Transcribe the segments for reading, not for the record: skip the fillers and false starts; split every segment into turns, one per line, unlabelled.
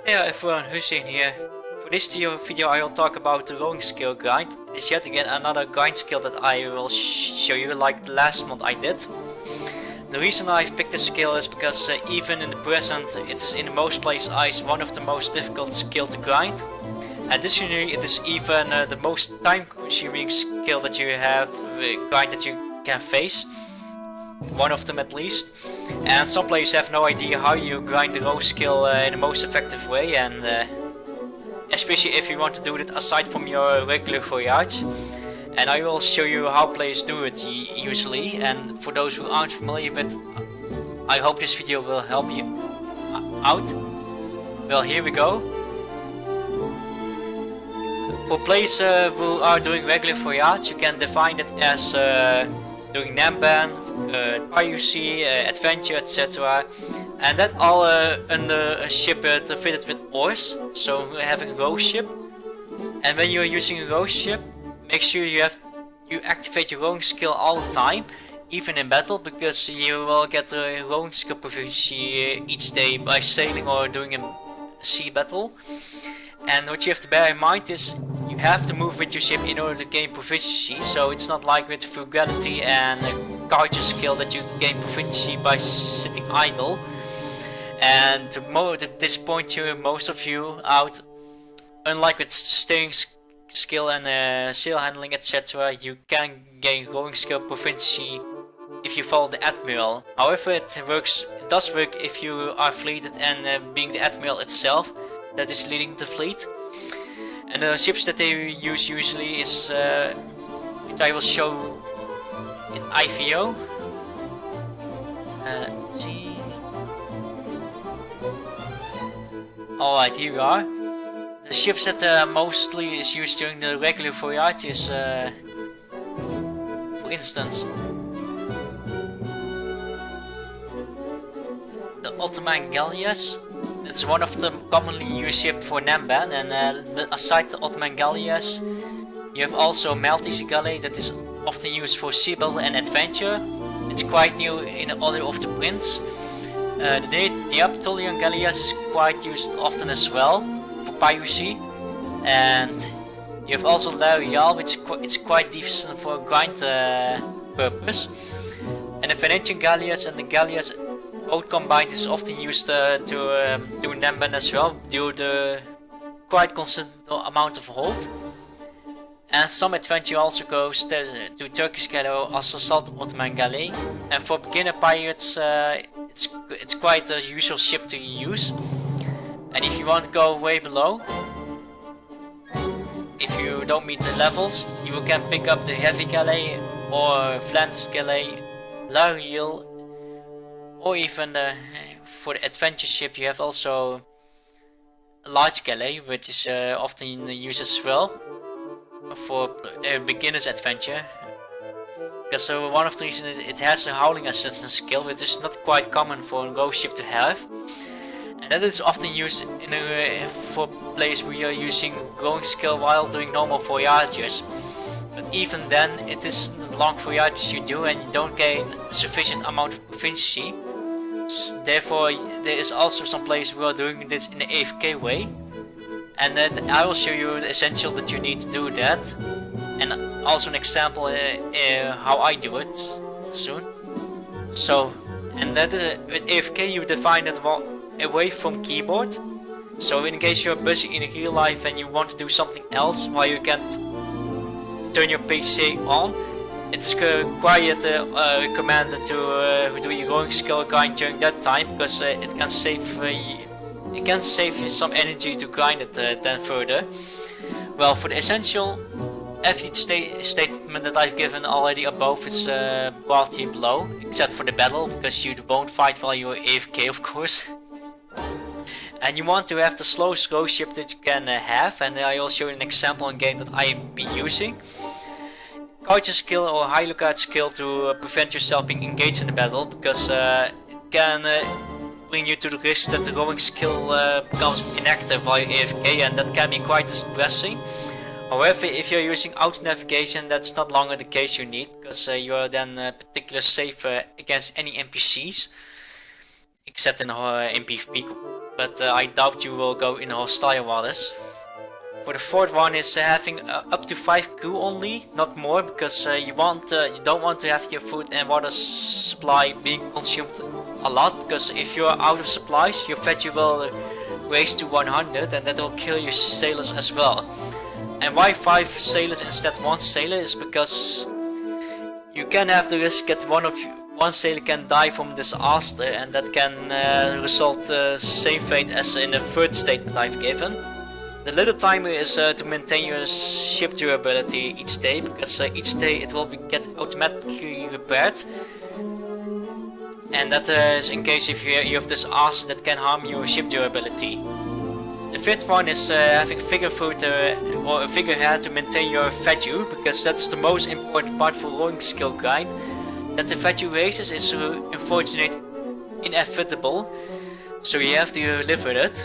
Hey everyone, Hussein here. For this video I will talk about the rowing skill grind. It is yet again another grind skill that I will show you like the last month I did. The reason I've picked this skill is because even in the present it is in most places eyes one of the most difficult skill to grind. Additionally it is even the most time consuming skill that you have grind that you can face. One of them at least. And some players have no idea how you grind the row skill in the most effective way, and especially if you want to do it aside from your regular voyage. And I will show you how players do it usually, and for those who aren't familiar with, I hope this video will help you out. Well, here we go. For players who are doing regular voyage, you can define it as doing Namban, piracy, adventure, etc. And that all under a ship fitted with oars, so having a row ship. And when you're using a row ship, make sure you activate your rowing skill all the time, even in battle, because you will get a rowing skill proficiency each day by sailing or doing a sea battle. And what you have to bear in mind is you have to move with your ship in order to gain proficiency, so it's not like with frugality and cargo skill that you gain proficiency by sitting idle. And to disappoint you, most of you out, unlike with steering skill and sail handling etc, you can gain rowing skill proficiency if you follow the admiral. However, it does work if you are fleeted and being the admiral itself that is leading the fleet. And the ships that they use usually is, which I will show in IVO. Let's see. Alright, here we are. The ships that mostly is used during the regular voyage is, for instance, the Ottoman galleys. It's one of the commonly used ships for Namban, and aside the Ottoman galleys, you have also Maltese galley that is often used for sea battle and adventure. It's quite new in the order of the prince. The Neapolitan galleys is quite used often as well for piracy, and you have also L'Arial, which it's quite decent for grind purpose. And the Venetian galleys and the galleys both combined is often used to do Namban as well, due to the quite considerable amount of hold. And some adventure also goes to Turkish galley or also Salt Ottoman galley. And for beginner pirates, it's quite a usual ship to use. And if you want to go way below, if you don't meet the levels, you can pick up the heavy galley or Flanders galley, L'Arial. Or even for the adventure ship you have also a large galley, which is often used as well for beginner's adventure. Because one of the reasons it has a howling assistance skill, which is not quite common for a row ship to have. And that is often used for players where you are using rowing skill while doing normal voyages. But even then, it is the long voyages you do and you don't gain a sufficient amount of proficiency. Therefore, there is also some players who are doing this in the AFK way, and then I will show you the essential that you need to do that, and also an example how I do it soon. So, and that is with AFK you define it away from keyboard. So in case you're busy in real life and you want to do something else while you can't turn your PC on, it's quite recommended to do your rowing skill grind during that time, because it can save you some energy to grind it then further. Well, for the essential, every statement that I've given already above is brought here below, except for the battle, because you won't fight while you're AFK, of course. And you want to have the slowest row ship that you can have, and I will show you an example in game that I be using. Cargo skill or high lookout skill to prevent yourself being engaged in the battle, because it can bring you to the risk that the rowing skill becomes inactive while you're AFK, and that can be quite depressing. However, if you're using auto navigation, that's not longer the case you need, because you are then particularly safe against any NPCs, except in PvP but I doubt you will go in hostile waters. For the fourth one is having up to 5 crew only, not more, because you don't want to have your food and water supply being consumed a lot, because if you're out of supplies, your veggie will raise to 100 and that will kill your sailors as well. And why 5 sailors instead 1 sailor is because you can have the risk that one sailor can die from disaster, and that can result the same fate as in the third statement I've given. The little timer is to maintain your ship durability each day, because each day it will get automatically repaired. And that is in case if you have disaster that can harm your ship durability. The fifth one is having figurefoot or a figurehead to maintain your value, because that's the most important part for rowing skill grind. That the value raises is unfortunately inevitable, so you have to live with it.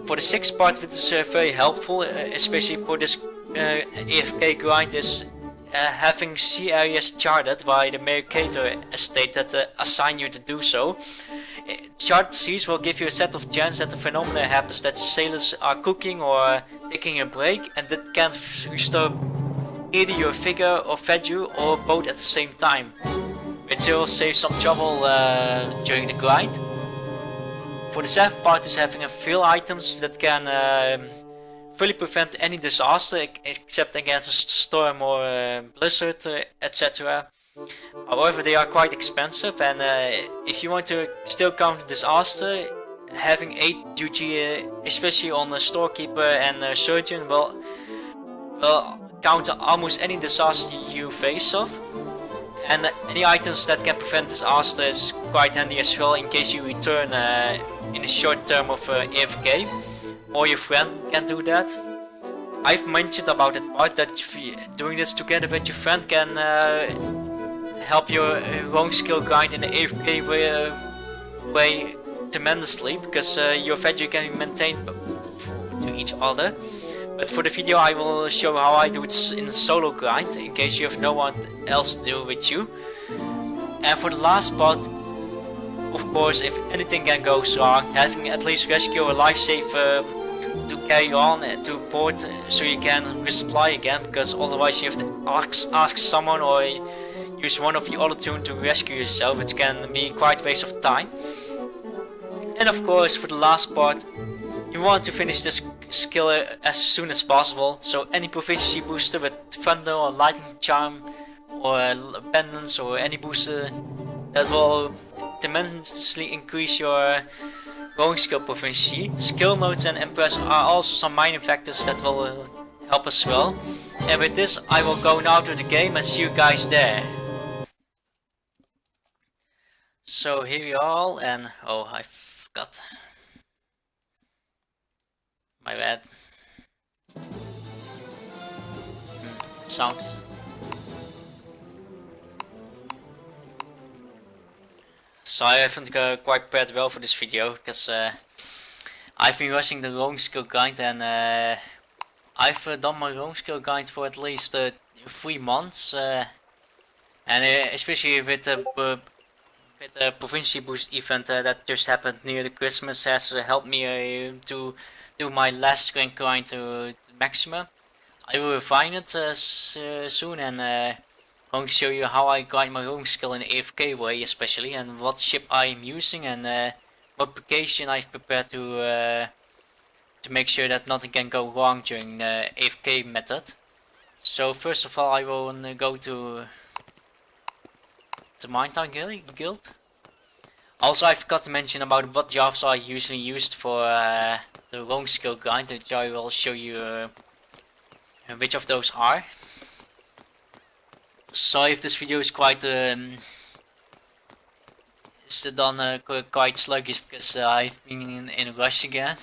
For the sixth part, which is very helpful, especially for this AFK grind, is having sea areas charted by the Mercator estate that assign you to do so. Charted seas will give you a set of chance that the phenomena happens that sailors are cooking or taking a break, and that can restore either your figure or value or both at the same time, which will save some trouble during the grind. For the seventh part is having a few items that can fully prevent any disaster except against a storm or blizzard, etc. However, they are quite expensive, and if you want to still counter disaster, having 8 duty, especially on the storekeeper and surgeon, will counter almost any disaster you face off. And any items that can prevent disaster is quite handy as well in case you return in a short term of AFK, or your friend can do that. I've mentioned about that part that doing this together with your friend can help your rowing skill grind in the AFK way tremendously, because your value can be maintained to each other. But for the video I will show how I do it in a solo grind, in case you have no one else to do with you. And for the last part, of course, if anything can go wrong, having at least rescue or life saver to carry on to port so you can resupply again, because otherwise you have to ask someone or use one of the other two to rescue yourself, which can be quite a waste of time. And of course, for the last part, you want to finish this skill as soon as possible, so any proficiency booster with thunder or lightning charm or pendants or any booster that will tremendously increase your rowing skill proficiency. Skill notes and impress are also some minor factors that will help as well. And with this I will go now to the game and see you guys there. So here we are, and oh, I forgot. My bad. Sound. So I haven't quite prepared well for this video, because I've been rushing the rowing skill grind, and I've done my rowing skill grind for at least 3 months, and especially with the proficiency boost event that just happened near the Christmas has helped me to do my last rank grind to maximum. I will refine it soon, and I'm going to show you how I grind my rowing skill in the AFK way especially, and what ship I am using, and what precaution I've prepared to make sure that nothing can go wrong during the AFK method. So first of all I will go to the Minetown Guild. Also I forgot to mention about what jobs are usually used for the rowing skill grind, which I will show you which of those are. Sorry if this video is quite quite sluggish, because I've been in a rush again.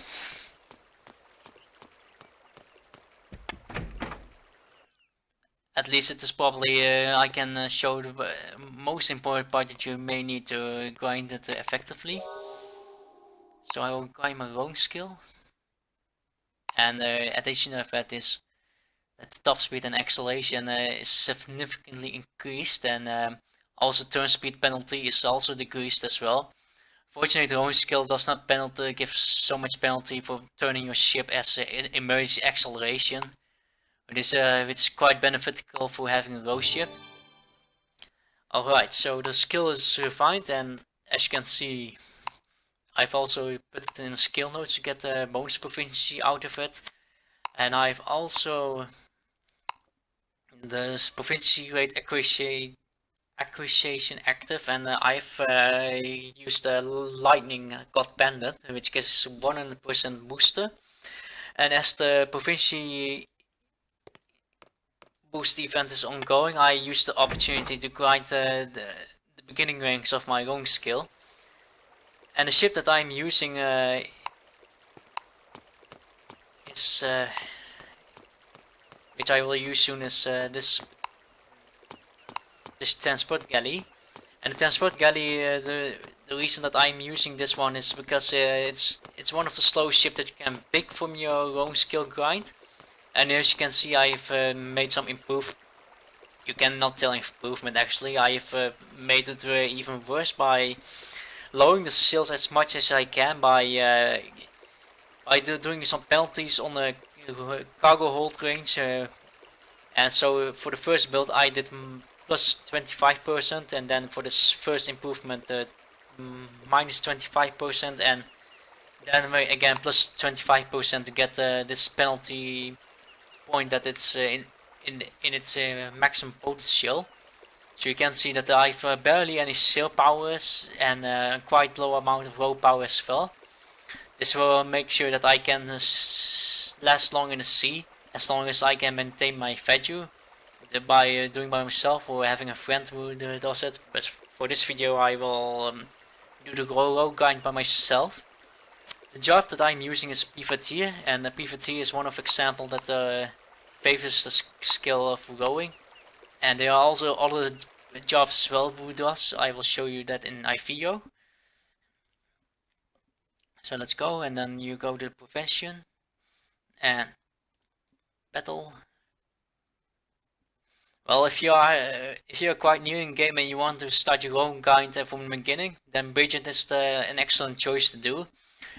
At least it is probably I can show the most important part that you may need to grind it effectively. So I will grind my rowing skill, and addition of that is that the top speed and acceleration is significantly increased, and also turn speed penalty is also decreased as well. Fortunately, the rowing skill does not give so much penalty for turning your ship as emergency acceleration, which is quite beneficial for having a row ship. Alright, so the skill is refined, and as you can see, I've also put it in skill notes to get the bonus proficiency out of it. And I've also the proficiency rate acquisition active, and I've used the lightning god pendant, which gives 100% booster. And as the proficiency boost event is ongoing, I use the opportunity to grind the beginning ranks of my rowing skill. And the ship that I'm using is which I will use soon, is this transport galley. And the transport galley, the reason that I'm using this one is because it's one of the slowest ships that you can pick from your rowing skill grind. And as you can see, I've made some improvement. You cannot tell improvement actually. I've made it even worse by lowering the sails as much as I can by doing some penalties on the cargo hold range. And so for the first build I did plus 25%, and then for this first improvement minus 25%, and then again plus 25% to get this penalty point that it's in its maximum potential. So you can see that I've barely any sail powers and quite low amount of row power as well. This will make sure that I can last long in the sea as long as I can maintain my value by doing by myself or having a friend who does it. But for this video I will do the row grind by myself. The job that I'm using is privateer, and the privateer is one of example that favors the skill of rowing. And there are also other jobs as well who does. I will show you that in IVO. So let's go, and then you go to profession and battle. Well, if you're quite new in game and you want to start your own grind from the beginning, then Bridget is an excellent choice to do.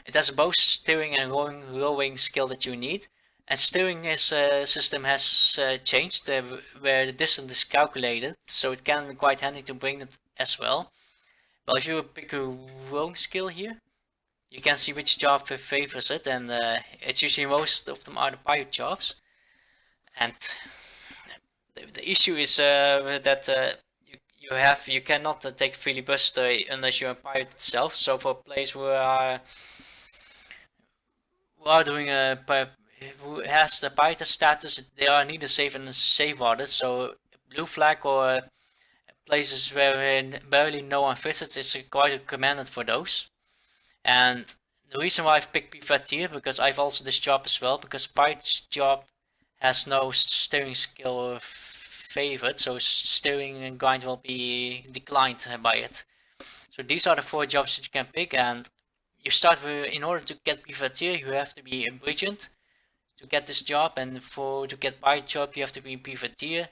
It has both steering and rowing skill that you need. And steering system has changed where the distance is calculated, so it can be quite handy to bring it as well. Well, if you pick a rowing skill here, you can see which job favors it, and it's usually most of them are the pirate jobs. And the issue is that you cannot take filibuster unless you're a pirate itself. So for players who are doing who has the pirate status, they are neither safe in the safe water. So blue flag or places where barely no one visits is quite recommended for those. And the reason why I've picked privateer, because I've also this job as well, because pirate's job has no steering skill favored, so steering and grind will be declined by it. So these are the 4 jobs that you can pick, and you start with, in order to get privateer you have to be a Bridget to get this job, and to get pirate job you have to be privateer,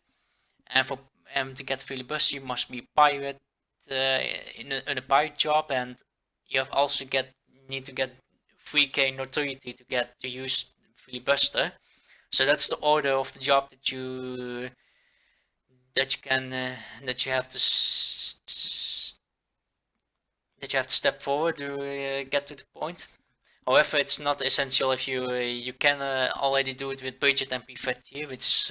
and to get filibuster you must be pirate in a pirate job, and you have also need to get 3k notoriety to use filibuster. So that's the order of the job that you have to step forward to get to the point. However, it's not essential if you can already do it with Bridget and privateer, which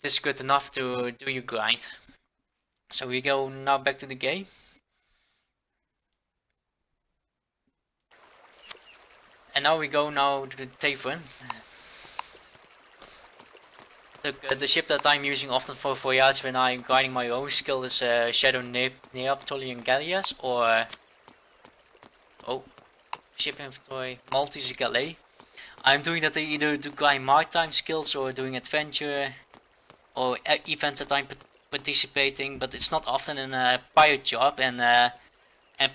is good enough to do your grind. So we go now back to the game. And now we go to the tavern. The ship that I'm using often for voyage when I'm grinding my own skill is Shadow Neoptolian Galleas, or ship inventory Maltese Galley. I'm doing that either to grind maritime skills or doing adventure or events that I'm participating, but it's not often in a pirate job, and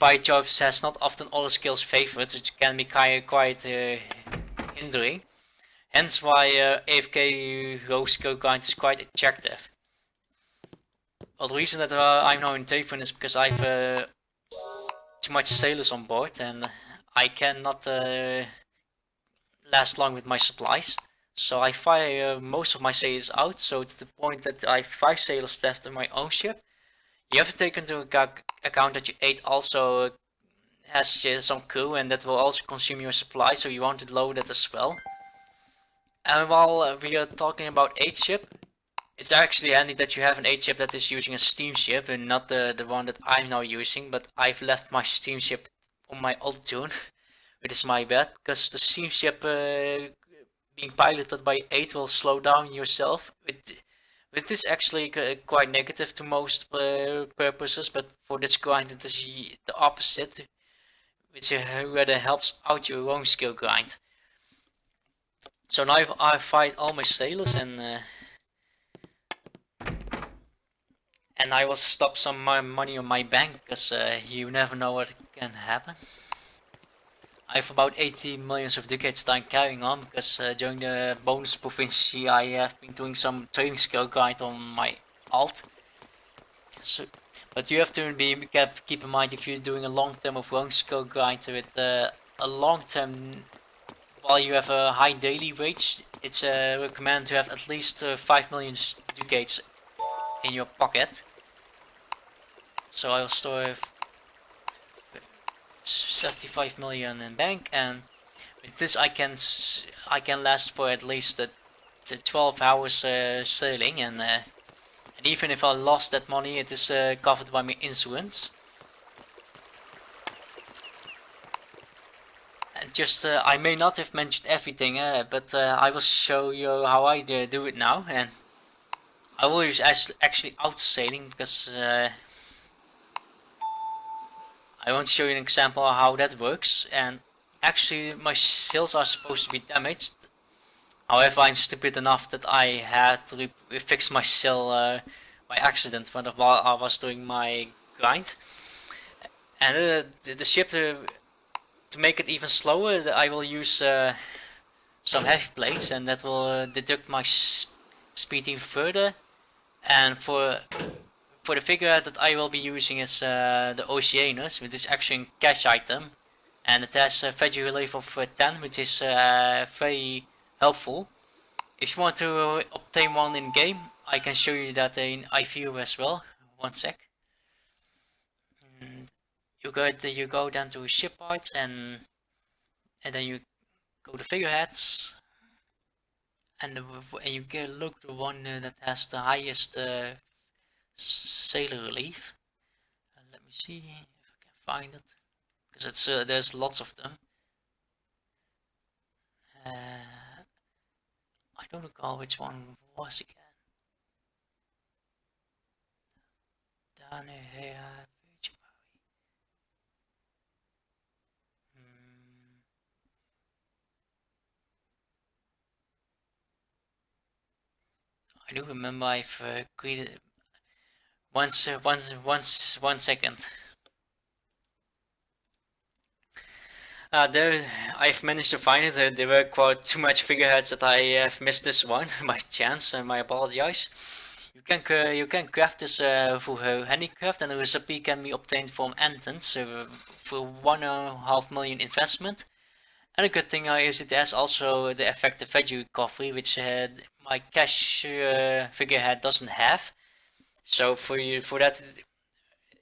pirate jobs has not often all the skills favored, which can be quite hindering. Hence why AFK row skill grind is quite attractive. Well, the reason that I'm now in Tavern is because I've too much sailors on board, and I cannot last long with my supplies. So I fire most of my sailors out, so to the point that I have 5 sailors left on my own ship. You have to take into account that your 8 also has some crew, and that will also consume your supply, so you want to load it as well. And while we are talking about 8 ship, it's actually handy that you have an 8 ship that is using a steamship and not the one that I'm now using, but I've left my steamship on my old tune, which is my bad, because the steamship being piloted by 8 will slow down yourself. With this actually quite negative to most purposes, but for this grind it is the opposite, which rather helps out your own skill grind. So now I fight all my sailors, and I will stop some money on my bank, because you never know what can happen. I have about 80 millions of ducats time carrying on, because during the bonus province I have been doing some trading skill grind on my alt. So, but you have to keep in mind, if you're doing a long term of long skill grind with a long term, while you have a high daily wage, it's recommended to have at least 5 million ducats in your pocket. So I'll store 75 million in bank, and with this I can last for at least 12 hours sailing, and even if I lost that money, it is covered by my insurance. And just I may not have mentioned everything, but I will show you how I do it now, and I will use actually out sailing, because I want to show you an example of how that works. And actually my sails are supposed to be damaged. However, I'm stupid enough that I had to fix my sail by accident while I was doing my grind. And the ship, to make it even slower, I will use some heavy plates, and that will deduct my speed even further. And for the figurehead that I will be using is the Oceanus, which is actually a cash item, and it has a value relief of 10, which is very helpful. If you want to obtain one in game, I can show you that in iView as well. One sec. You go down to ship parts, and then you go to figureheads, and you look the one that has the highest sailor relief. Let me see if I can find it, because it's there's lots of them. I don't recall which one was again. Down here. I do remember I've created one second. There, I've managed to find it. There were quite too much figureheads that I have missed this one by chance, and I apologize. You can craft this for handicraft, and the recipe can be obtained from Antons for 1.5 million investment. And a good thing is it has also the effective value recovery, which my cash figurehead doesn't have. So for that,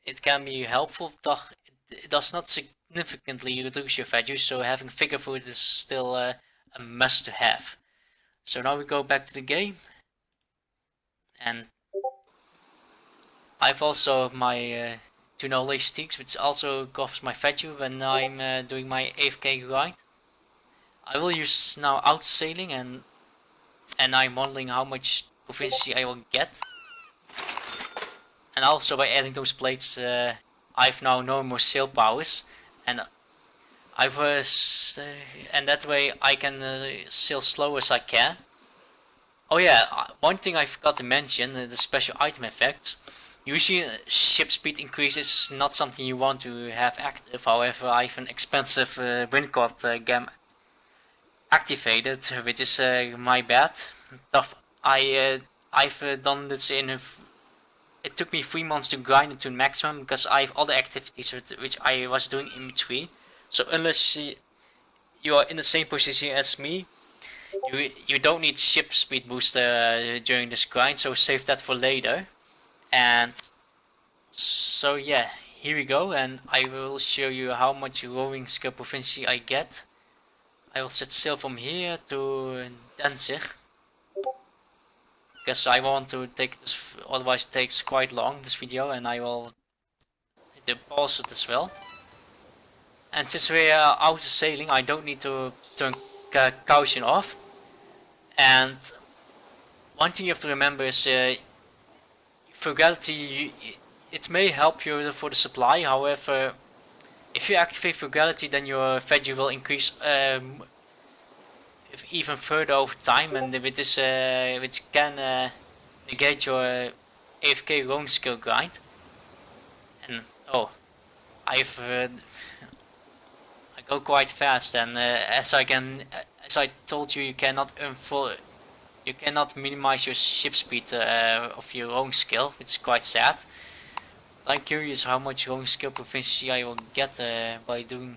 it can be helpful. It does not significantly reduce your value, so having figure food is still a must to have. So now we go back to the game, and I've also my two knowledge sticks, which also covers my value when I'm doing my AFK grind. I will use now out sailing, and I'm modeling how much proficiency I will get. And also by adding those plates, I've now no more sail powers, and and that way I can sail slow as I can. Oh yeah, one thing I forgot to mention, the special item effects. Usually ship speed increase is not something you want to have active. However, I have an expensive windcord gem activated, which is my bad. I've done this in it took me 3 months to grind it to maximum because I have other activities which I was doing in between. So unless you are in the same position as me, you don't need ship speed booster during this grind, so save that for later. And so yeah, here we go, and I will show you how much rowing skill proficiency I get. I will set sail from here to Danzig, because I want to take this, otherwise it takes quite long, this video, and I will pause it as well. And since we are out of sailing, I don't need to turn caution off. And one thing you have to remember is frugality, it may help you for the supply. However, if you activate frugality, then your veggie will increase even further over time, and with this, which can negate your AFK roam skill grind. And oh, I go quite fast, and as I told you, you cannot minimize your ship speed of your own skill, which is quite sad. I'm curious how much rowing skill proficiency I will get by doing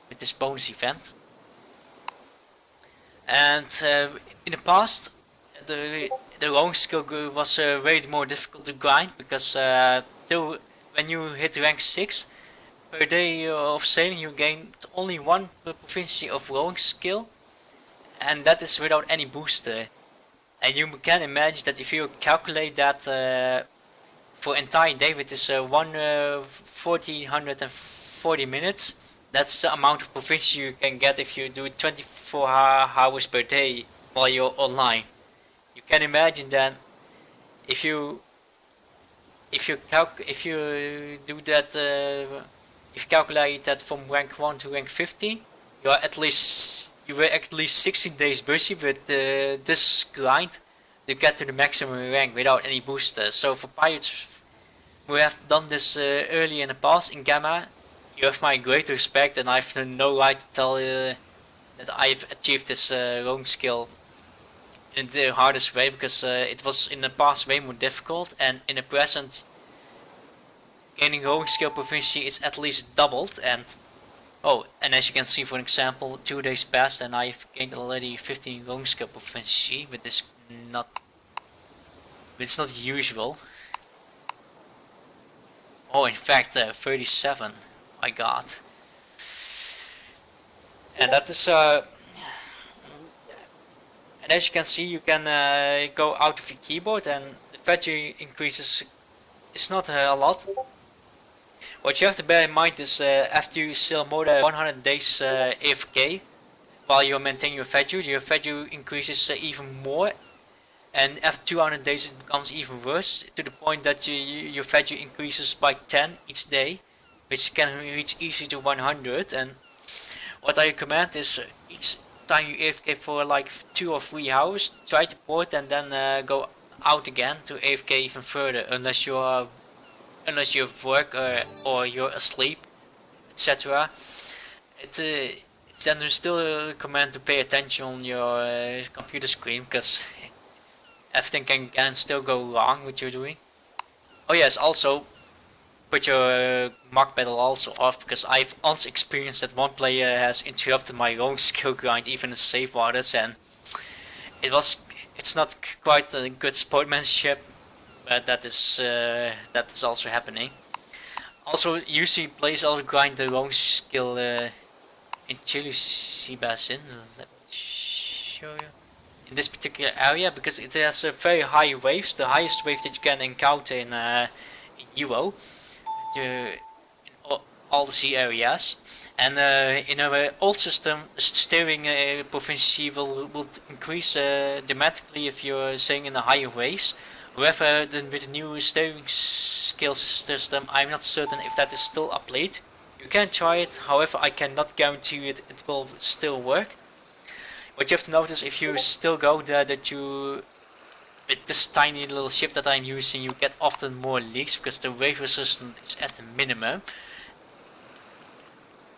with this bonus event. And in the past, the rowing skill was way more difficult to grind, because till when you hit rank 6 per day of sailing, you gained only 1 proficiency of rowing skill, and that is without any booster. And you can imagine that if you calculate that for entire day with this 1440 minutes, that's the amount of proficiency you can get if you do it 24 hours per day while you're online. You can imagine that if you calculate that from rank 1 to rank 50, you were at least 16 days busy with this grind to get to the maximum rank without any boosters. So for pirates who have done this early in the past in Gamma, you have my great respect, and I have no right to tell you that I've achieved this rowing skill in the hardest way, because it was in the past way more difficult, and in the present gaining rowing skill proficiency is at least doubled. And oh, and as you can see, for example, 2 days passed and I've gained already 15 rowing skill proficiency, but it's not usual. Oh, in fact, 37 I got. And that is and as you can see, you can go out of your keyboard, and the value increases is not a lot. What you have to bear in mind is after you sail more than 100 days AFK while you're maintaining your value increases even more, and after 200 days it becomes even worse, to the point that your value increases by 10 each day, which can reach easily to 100. And what I recommend is each time you AFK for like 2 or 3 hours, try to port and then go out again to AFK even further, unless you have work or you're asleep, etc. It's then still recommend to pay attention on your computer screen, because everything can still go wrong with your doing. Oh yes, also put your mark pedal also off, because I've also experienced that one player has interrupted my own skill grind even in safe waters, and it's not quite a good sportsmanship, but that is also happening. Also, usually players also grind their own skill in Chile Sea Basin. Let me show you. In this particular area, because it has very high waves, the highest wave that you can encounter in Euro, in all the sea areas. And in our old system, steering proficiency will increase dramatically if you're sailing in the higher waves. However, then with the new steering skill system, I'm not certain if that is still updated. You can try it, however I cannot guarantee it will still work. But you have to notice, if you still go there, that you, with this tiny little ship that I'm using, you get often more leaks, because the wave resistance is at the minimum.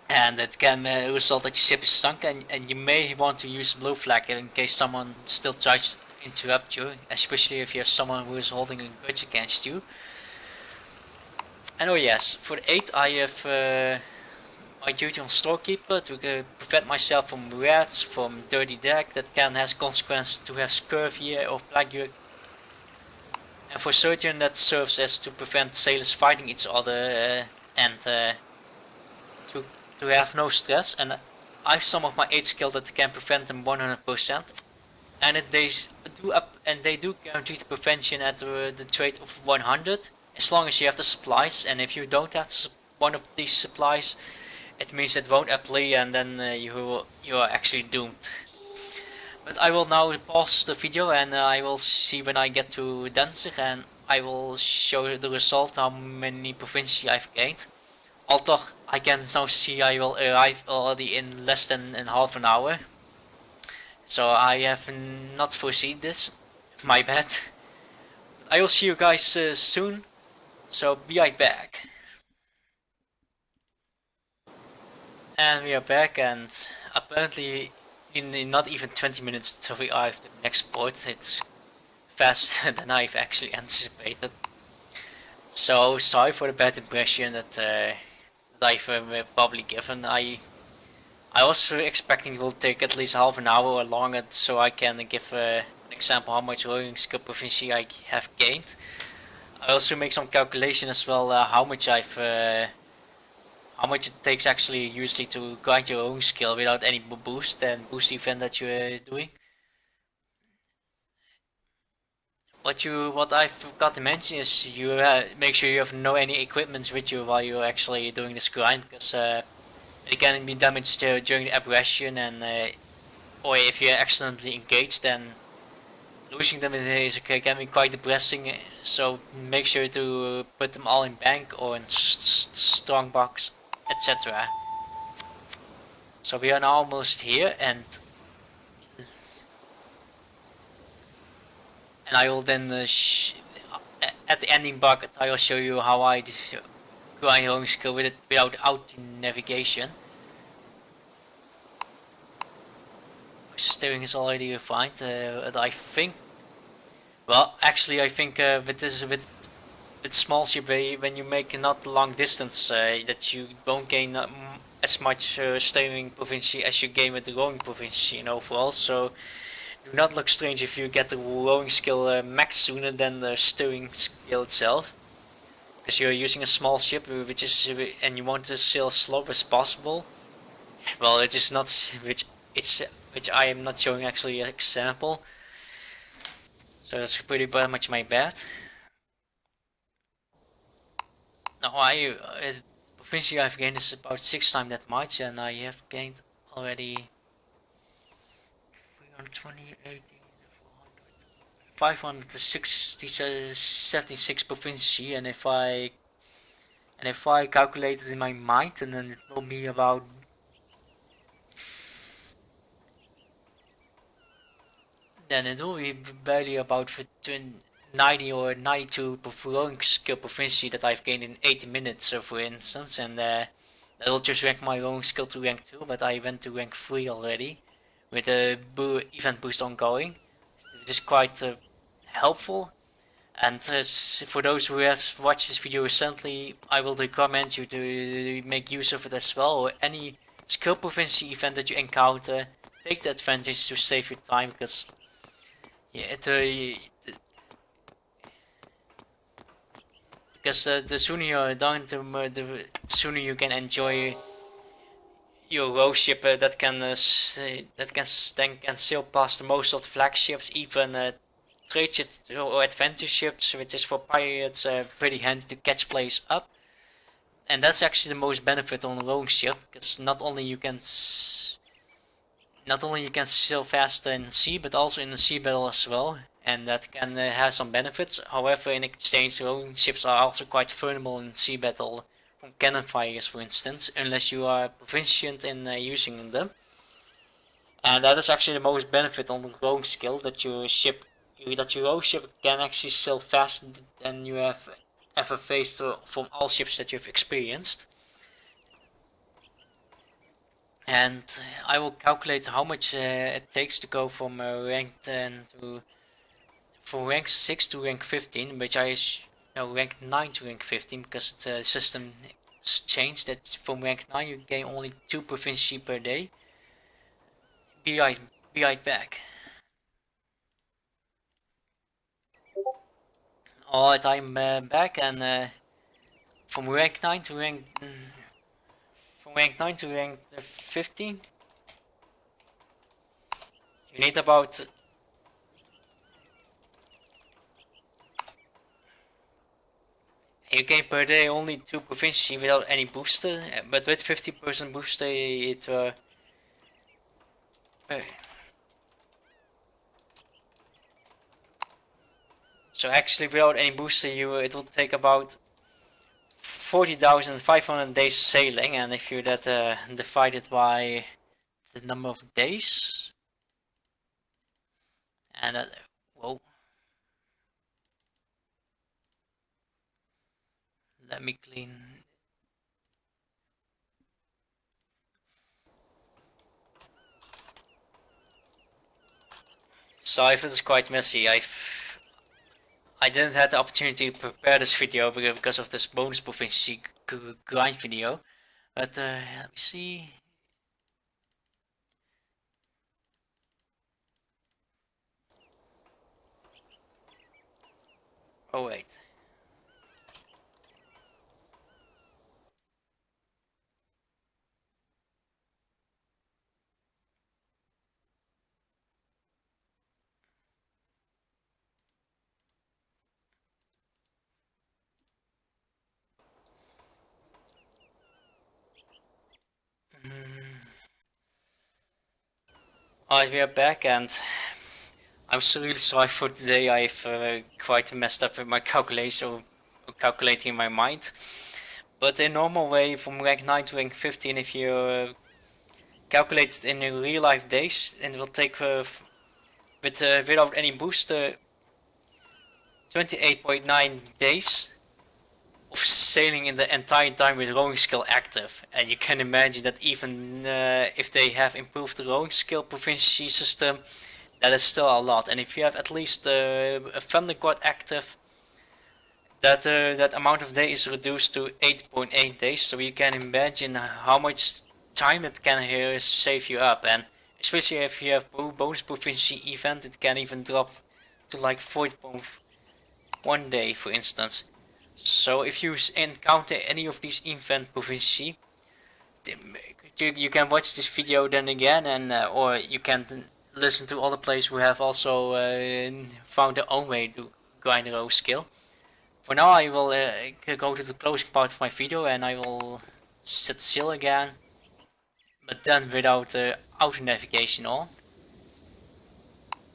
And that can result that your ship is sunk, and you may want to use blue flag in case someone still tries to interrupt you, especially if you have someone who is holding a grudge against you. And oh yes, for the 8 I have my duty on storekeeper to prevent myself from rats, from dirty deck that can has consequences to have scurvy or plague. And for surgeon that serves as to prevent sailors fighting each other and to have no stress. And I have some of my 8 skill that can prevent them 100%. And they do guarantee the prevention at the rate of 100 as long as you have the supplies. And if you don't have one of these supplies, it means it won't apply, and then you are actually doomed. But I will now pause the video and I will see when I get to Danzig, and I will show the result how many provinces I've gained. Although I can now see I will arrive already in less than half an hour. So I have not foreseen this. My bad. I will see you guys soon. So be right back. And we are back, and apparently in not even 20 minutes till we arrive at the next port. It's faster than I've actually anticipated. So sorry for the bad impression that I've probably given. I was expecting it will take at least half an hour or longer, so I can give an example how much rowing skill proficiency I have gained. I also make some calculation as well how much it takes actually usually to grind your own skill without any boost event that you're doing. What I forgot to mention is you make sure you have any equipment with you while you're actually doing this grind, because it can be damaged during the aberration, and or if you're accidentally engaged, then losing them can be quite depressing. So make sure to put them all in bank or in strongbox, etc. So we are now almost here, and I will then at the ending bucket I will show you how I grind home skill with it without the navigation. Steering is already refined. I think. Well, actually, I think with small ship, when you make not long distance, that you won't gain as much steering proficiency as you gain with the rowing proficiency in overall. So do not look strange if you get the rowing skill max sooner than the steering skill itself, because you're using a small ship, and you want to sail as slow as possible. Well, it is not which I am not showing actually an example. So that's pretty much my bad. Now proficiency I've gained is about 6 times that much, and I have gained already 320, 80, 400, 76 proficiency, and if I calculate it in my mind, and then it will be about barely about 90 or 92 rowing skill proficiency that I've gained in 80 minutes, for instance, and that will just rank my rowing skill to rank 2, but I went to rank 3 already, with the event boost ongoing, which is quite helpful. And for those who have watched this video recently, I will recommend you to make use of it as well, or any skill proficiency event that you encounter, take the advantage to save your time, because yeah, the sooner you're done, the sooner you can enjoy your row ship that can sail past most of the flagships, even trade ships or adventure ships, which is for pirates pretty handy to catch plays up. And that's actually the most benefit on a rowing ship, because not only you can sail fast in sea, but also in the sea battle as well, and that can have some benefits. However, in exchange, rowing ships are also quite vulnerable in sea battle from cannon fires, for instance, unless you are proficient in using them. And that is actually the most benefit on the rowing skill, that your row ship can actually sail faster than you have ever faced from all ships that you've experienced. And I will calculate how much it takes to go from rank 10 to from rank 6 to rank 15, which no, rank 9 to rank 15 because the system changed that from rank 9 you gain only 2 proficiency per day. Be right back. Alright, I'm back and from rank 9 to rank from rank 9 to rank 15 you need about you gain per day only 2 proficiency without any booster, but with 50% booster it so actually without any booster it will take about 40,500 days sailing, and if you that divide it by the number of days and whoa, let me clean. So if it's quite messy, I didn't have the opportunity to prepare this video because of this bonus proficiency grind video, but let me see. Oh wait. Alright, we are back, and I'm so really sorry for today. I've quite messed up with my calculation, calculating in my mind. But in normal way, from rank 9 to rank 15, if you calculate it in real life days, and it will take without any booster 28.9 days of sailing in the entire time with rowing skill active. And you can imagine that even if they have improved the rowing skill proficiency system, that is still a lot. And if you have at least a thunder god active, that amount of days is reduced to 8.8 days. So you can imagine how much time it can here save you up. And especially if you have bonus proficiency event, it can even drop to like 40.1 day, for instance. So if you encounter any of these event proficiency, you can watch this video then again, and or you can listen to other players who have also found their own way to grind the row skill. For now I will go to the closing part of my video and I will set sail again, but then without auto navigation on.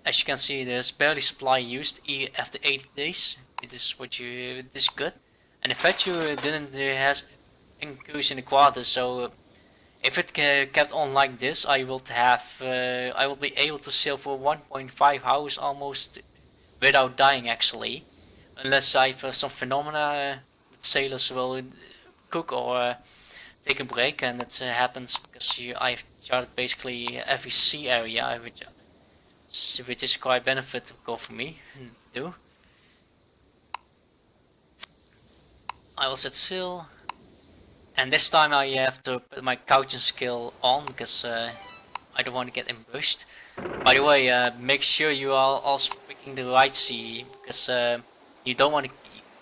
As you can see, there's barely supply used after 8 days. This is good. And the fact you didn't has increase in the quarter, so if it kept on like this, I will be able to sail for 1.5 hours almost without dying actually, unless I have some phenomena that sailors will cook or take a break, and it happens because I've charted basically every sea area, which is quite beneficial for me to do. I will set sail, and this time I have to put my couching skill on because I don't want to get ambushed. By the way, make sure you are also picking the right sea, because you don't want to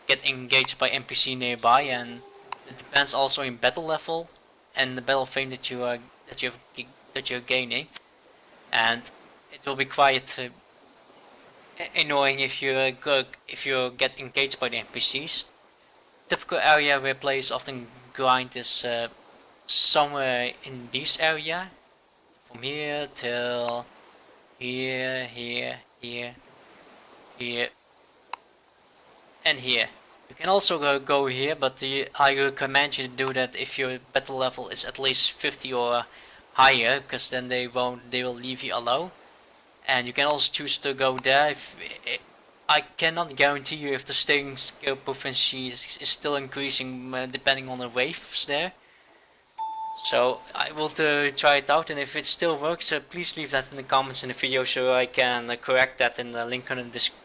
get engaged by NPC nearby, and it depends also in battle level and the battle fame that you're gaining, and it will be quite annoying if you get engaged by the NPCs. Typical area where players often grind is somewhere in this area, from here till here, here, and here. You can also go here, but I recommend you to do that if your battle level is at least 50 or higher, because then they will leave you alone. And you can also choose to go there. I cannot guarantee you if the staying skill proficiency is still increasing depending on the waves there. So I will try it out, and if it still works, please leave that in the comments in the video so I can correct that in the link on the description.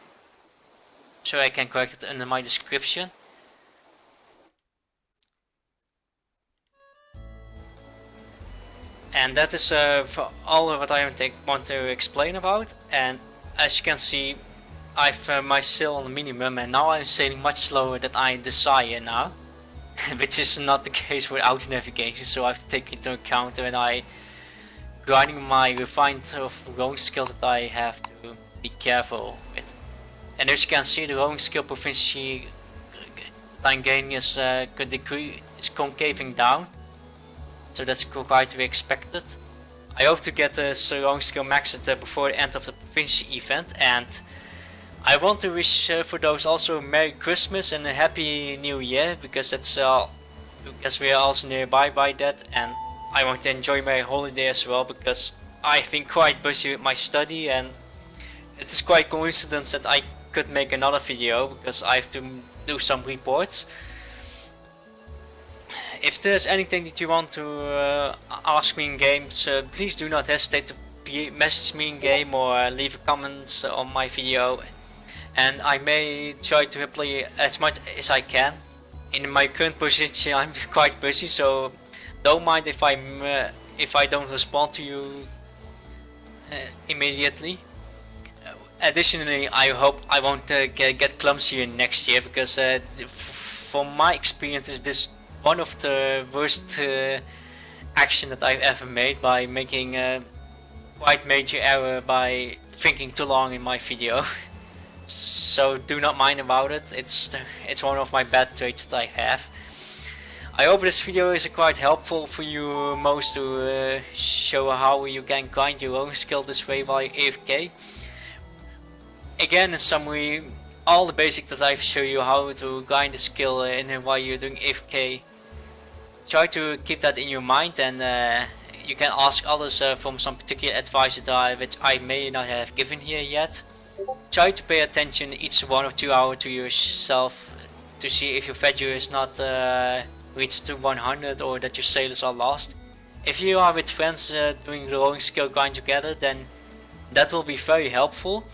so I can correct it under my description. And that is for all what I want to explain about. And as you can see, I've my sail on the minimum, and now I'm sailing much slower than I desire now. Which is not the case with auto navigation, so I have to take into account when I grinding my refined rowing skill that I have to be careful with. And as you can see, the rowing skill proficiency that I'm gaining is concaving down, so that's quite to be expected. I hope to get this rowing skill maxed before the end of the proficiency event, and I want to wish for those also Merry Christmas and a Happy New Year, because that's because we are also nearby by that, and I want to enjoy my holiday as well, because I've been quite busy with my study, and it is quite coincidence that I could make another video because I have to do some reports. If there's anything that you want to ask me in games, please do not hesitate to message me in game or leave a comment on my video, and I may try to reply as much as I can. In my current position I'm quite busy, so don't mind if I don't respond to you immediately. Additionally, I hope I won't get clumsier next year, because from my experience, this one of the worst action that I've ever made, by making a quite major error by thinking too long in my video. So do not mind about it. It's one of my bad traits that I have. I hope this video is quite helpful for you most, to show how you can grind your own skill this way while AFK. Again, in summary, all the basics that I've shown you how to grind the skill while you're doing AFK. Try to keep that in your mind, and you can ask others from some particular advice which I may not have given here yet. Try to pay attention each 1 or 2 hours to yourself to see if your value is not reached to 100 or that your sailors are lost. If you are with friends doing the rowing skill grind together, then that will be very helpful.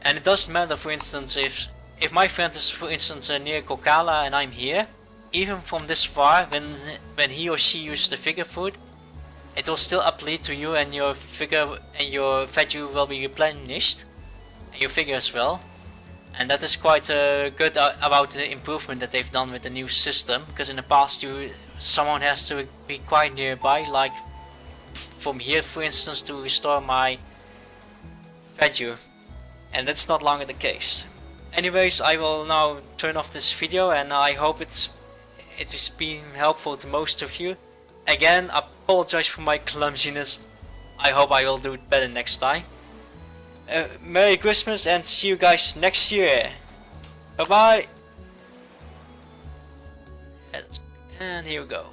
And it doesn't matter, for instance, if my friend is for instance near Kokala and I'm here, even from this far, when he or she uses the figure food, it will still uplead to you, and your figure and your value will be replenished, and your figure as well. And that is quite good about the improvement that they've done with the new system, because in the past someone has to be quite nearby, like from here for instance, to restore my value, and that's not longer the case. Anyways, I will now turn off this video, and I hope it has been helpful to most of you. Again, I apologize for my clumsiness. I hope I will do it better next time. Merry Christmas, and see you guys next year. Bye bye. And here we go.